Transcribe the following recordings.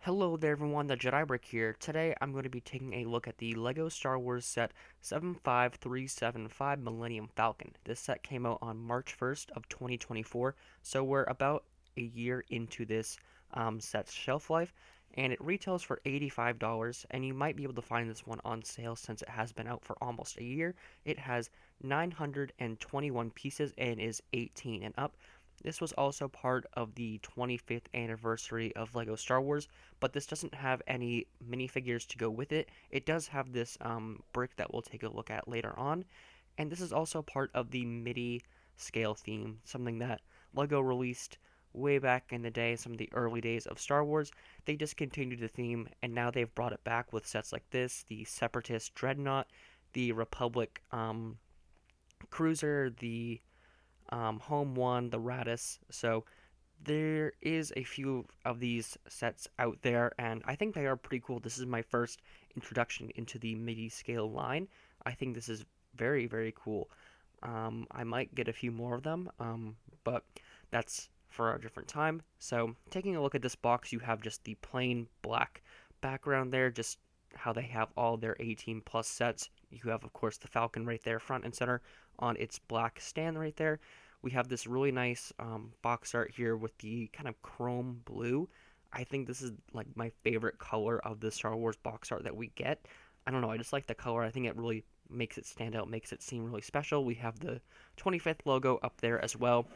Hello there everyone, the Jedi Brick here. Today I'm going to be taking a look at the LEGO Star Wars set 75375 Millennium Falcon. This set came out on March 1st of 2024, so we're about a year into this set's shelf life, and it retails for $85, and you might be able to find this one on sale since it has been out for almost a year. It has 921 pieces and is 18 and up. This was also part of the 25th anniversary of LEGO Star Wars, but this doesn't have any minifigures to go with it. It does have this brick that we'll take a look at later on, and this is also part of the MIDI scale theme, something that LEGO released way back in the day, some of the early days of Star Wars. They discontinued the theme, and now they've brought it back with sets like this, the Separatist Dreadnought, the Republic Cruiser, the Home One, the Radis. So there is a few of these sets out there, and I think they are pretty cool. This is my first introduction into the MIDI scale line. I think this is very, very cool. I might get a few more of them, but that's for a different time. So, taking a look at this box, you have just the plain black background there, just how they have all their 18 plus sets. You have, of course, the Falcon right there, front and center, on its black stand right there. We have this really nice box art here with the kind of chrome blue. I think this is like my favorite color of the Star Wars box art that we get. I don't know, I just like the color. I think it really makes it stand out, makes it seem really special. We have the 25th logo up there as well.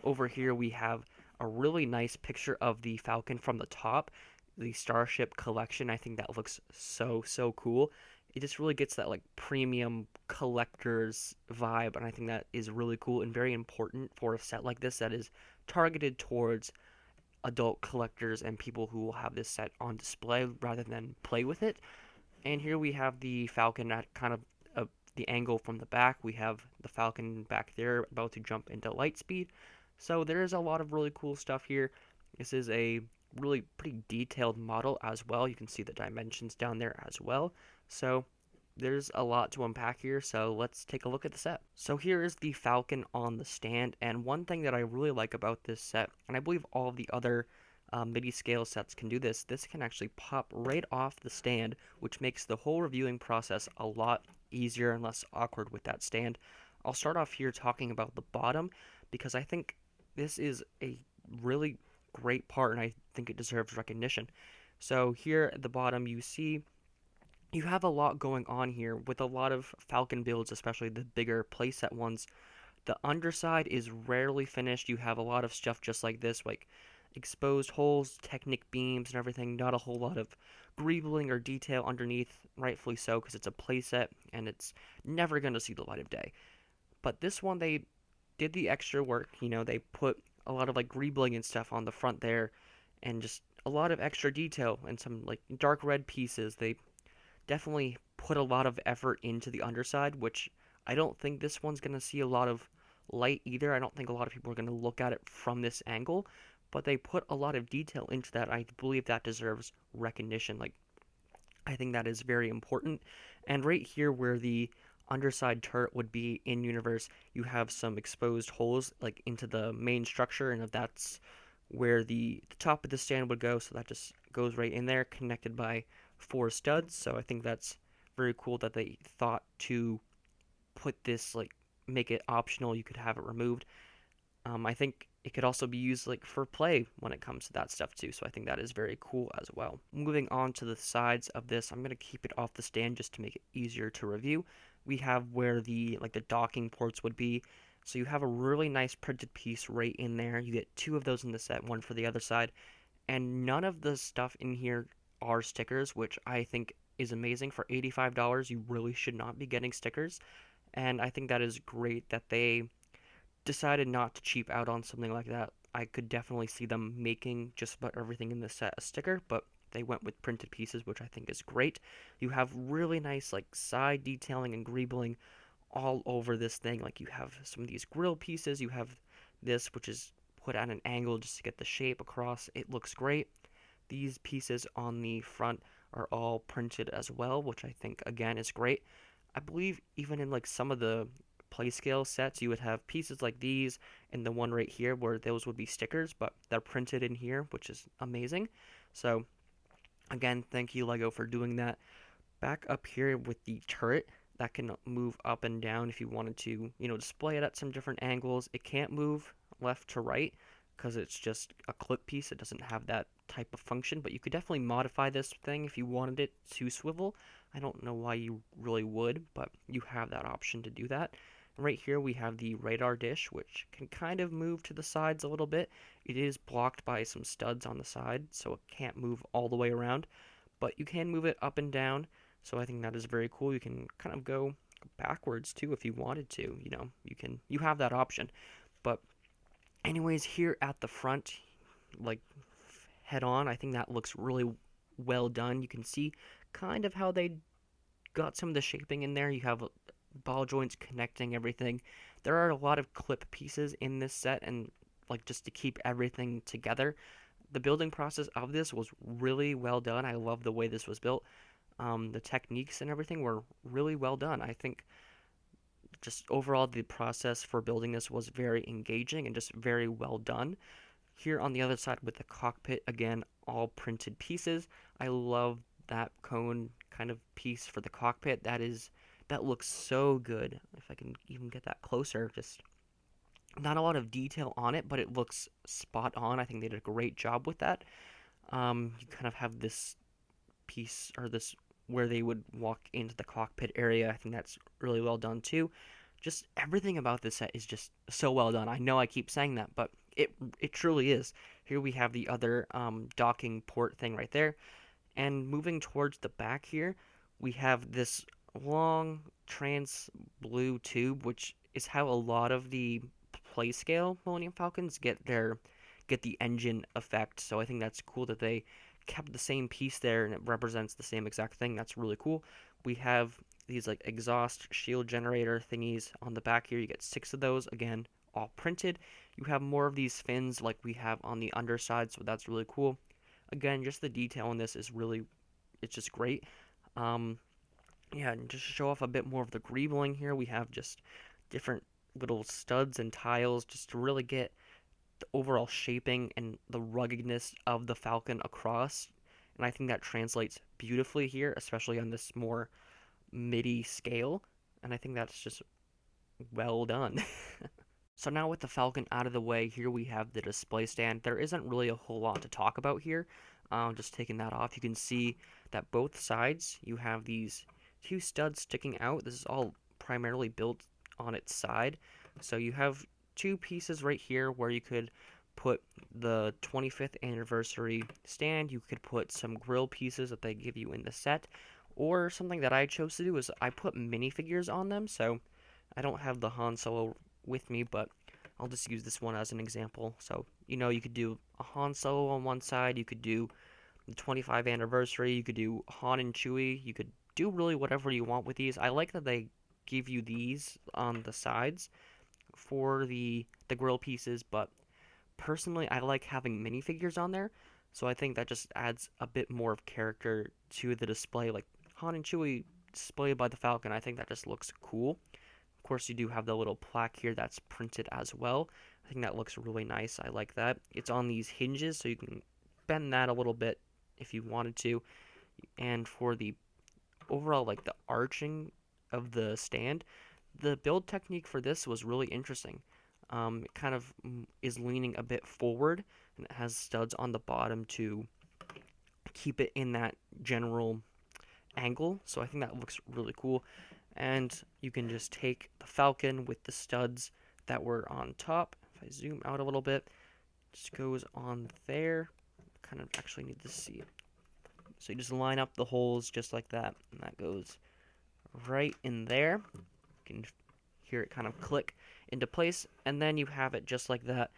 Over here we have a really nice picture of the Falcon from the top, the Starship Collection. I think that looks so cool. It just really gets that like premium collector's vibe, and I think that is really cool and very important for a set like this that is targeted towards adult collectors and people who will have this set on display rather than play with it. And here we have the Falcon at kind of the angle from the back. We have the Falcon back there about to jump into light speed. So there is a lot of really cool stuff here. This is a really pretty detailed model as well. You can see the dimensions down there as well. So there's a lot to unpack here, so let's take a look at the set. So here is the Falcon on the stand, and one thing that I really like about this set, and I believe all of the other MIDI scale sets can do this can actually pop right off the stand, which makes the whole reviewing process a lot easier and less awkward with that stand. I'll start off here talking about the bottom, because I think this is a really great part, and I think it deserves recognition. So here at the bottom, you have a lot going on here with a lot of Falcon builds, especially the bigger playset ones. The underside is rarely finished. You have a lot of stuff just like this, like exposed holes, Technic beams, and everything. Not a whole lot of greebling or detail underneath, rightfully so, because it's a playset and it's never going to see the light of day. But this one, they did the extra work. They put a lot of like greebling and stuff on the front there, and just a lot of extra detail and some like dark red pieces. They definitely put a lot of effort into the underside, which I don't think this one's going to see a lot of light either. I don't think a lot of people are going to look at it from this angle, but they put a lot of detail into that. I believe that deserves recognition. Like, I think that is very important. And right here, where the underside turret would be in universe, you have some exposed holes like into the main structure, and that's where the top of the stand would go. So that just goes right in there, connected by four studs. So I think that's very cool that they thought to put this, like, make it optional. You could have it removed. I think it could also be used like for play when it comes to that stuff too. So I think that is very cool as well. Moving on to the sides of this, I'm gonna keep it off the stand just to make it easier to review. We have where the docking ports would be. So you have a really nice printed piece right in there. You get two of those in the set, one for the other side, and none of the stuff in here are stickers, which I think is amazing. For $85, you really should not be getting stickers, and I think that is great that they decided not to cheap out on something like that. I could definitely see them making just about everything in the set a sticker, but they went with printed pieces, which I think is great. You have really nice like side detailing and greebling all over this thing. Like, you have some of these grill pieces, you have this, which is put at an angle just to get the shape across. It looks great. These pieces on the front are all printed as well, which I think again is great. I believe even in like some of the play scale sets, you would have pieces like these and the one right here where those would be stickers, but they're printed in here, which is amazing. So Again, thank you LEGO for doing that. Back up here with the turret, that can move up and down if you wanted to, display it at some different angles. It can't move left to right because it's just a clip piece. It doesn't have that type of function, but you could definitely modify this thing if you wanted it to swivel. I don't know why you really would, but you have that option to do that. Right here we have the radar dish, which can kind of move to the sides a little bit. It is blocked by some studs on the side, so it can't move all the way around, but you can move it up and down. So I think that is very cool. You can kind of go backwards too if you wanted to. You have that option. But anyways, here at the front, like head on, I think that looks really well done. You can see kind of how they got some of the shaping in there. You have ball joints connecting everything. There are a lot of clip pieces in this set, and like just to keep everything together. The building process of this was really well done. I love the way this was built. The techniques and everything were really well done. I think just overall the process for building this was very engaging and just very well done. Here on the other side with the cockpit, again, all printed pieces. I love that cone kind of piece for the cockpit. That looks so good. If I can even get that closer, just not a lot of detail on it, but it looks spot on. I think they did a great job with that. You kind of have this piece or this where they would walk into the cockpit area. I think that's really well done too. Just everything about this set is just so well done. I know I keep saying that, but it truly is. Here we have the other docking port thing right there, and moving towards the back here, we have this long trans blue tube, which is how a lot of the play scale Millennium Falcons get the engine effect. So I think that's cool that they kept the same piece there and it represents the same exact thing. That's really cool. We have these like exhaust shield generator thingies on the back here. You get 6 of those, again, all printed. You have more of these fins like we have on the underside, so that's really cool. Again, just the detail in this is really, it's just great. Um, yeah, and just to show off a bit more of the greebling here, we have just different little studs and tiles just to really get the overall shaping and the ruggedness of the Falcon across. And I think that translates beautifully here, especially on this more MIDI scale. And I think that's just well done. So now with the Falcon out of the way, here we have the display stand. There isn't really a whole lot to talk about here. Just taking that off, you can see that both sides you have these 2 studs sticking out. This is all primarily built on its side. So you have 2 pieces right here where you could put the 25th anniversary stand. You could put some grill pieces that they give you in the set. Or something that I chose to do is I put minifigures on them. So I don't have the Han Solo with me, but I'll just use this one as an example. So, you could do a Han Solo on one side, you could do the 25th anniversary, you could do Han and Chewie, you could do really whatever you want with these. I like that they give you these on the sides for the grill pieces, but personally I like having minifigures on there, so I think that just adds a bit more of character to the display, like Han and Chewie displayed by the Falcon. I think that just looks cool. Of course, you do have the little plaque here that's printed as well. I think that looks really nice. I like that. It's on these hinges, so you can bend that a little bit if you wanted to. And for the overall, like the arching of the stand, the build technique for this was really interesting. It kind of is leaning a bit forward, and it has studs on the bottom to keep it in that general angle. So I think that looks really cool. And you can just take the Falcon with the studs that were on top. If I zoom out a little bit, just goes on there. Kind of actually need to see it. So you just line up the holes just like that, and that goes right in there. You can hear it kind of click into place, and then you have it just like that.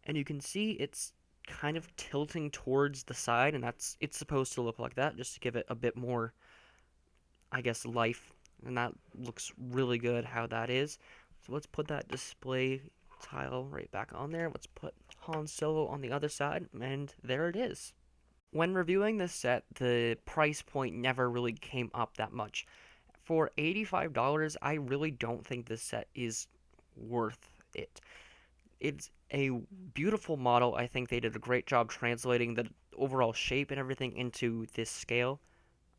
And you can see it's kind of tilting towards the side, and it's supposed to look like that, just to give it a bit more, I guess, life. And that looks really good how that is. So let's put that display tile right back on there. Let's put Han Solo on the other side, and there it is. When reviewing this set, the price point never really came up that much. For $85, I really don't think this set is worth it. It's a beautiful model. I think they did a great job translating the overall shape and everything into this scale.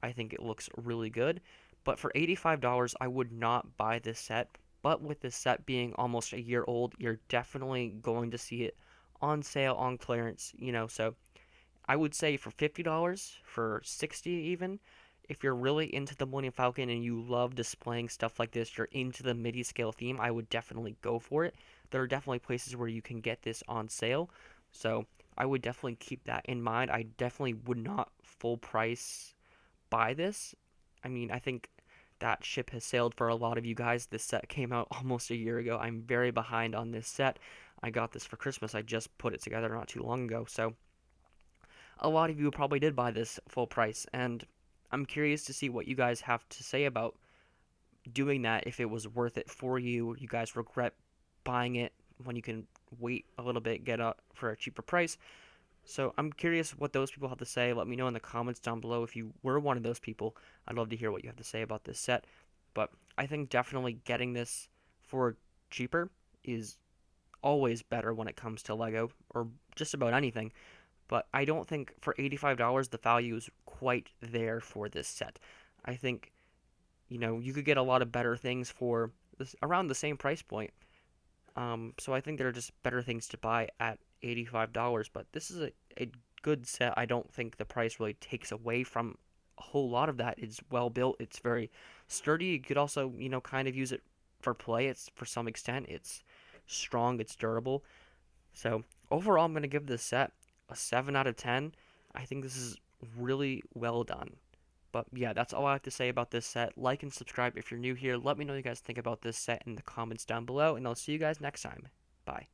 I think it looks really good. But for $85, I would not buy this set. But with this set being almost a year old, you're definitely going to see it on sale, on clearance, so I would say for $50, for 60 even, if you're really into the Millennium Falcon and you love displaying stuff like this, you're into the MIDI scale theme, I would definitely go for it. There are definitely places where you can get this on sale, so I would definitely keep that in mind. I definitely would not full price buy this. I mean, I think that ship has sailed for a lot of you guys. This set came out almost a year ago. I'm very behind on this set. I got this for Christmas. I just put it together not too long ago, so a lot of you probably did buy this full price, and I'm curious to see what you guys have to say about doing that, if it was worth it for you. You guys regret buying it when you can wait a little bit, get it for a cheaper price. So I'm curious what those people have to say. Let me know in the comments down below if you were one of those people. I'd love to hear what you have to say about this set. But I think definitely getting this for cheaper is always better when it comes to Lego or just about anything, but I don't think for $85 the value is quite there for this set. I think, you could get a lot of better things for this around the same price point. So I think there are just better things to buy at $85, but this is a good set. I don't think the price really takes away from a whole lot of that. It's well built, it's very sturdy. You could also, kind of use it for play. It's for some extent, it's strong, it's durable. So overall, I'm going to give this set a 7 out of 10. I think this is really well done. But yeah, that's all I have to say about this set. Like and subscribe if you're new here. Let me know what you guys think about this set in the comments down below, and I'll see you guys next time. Bye.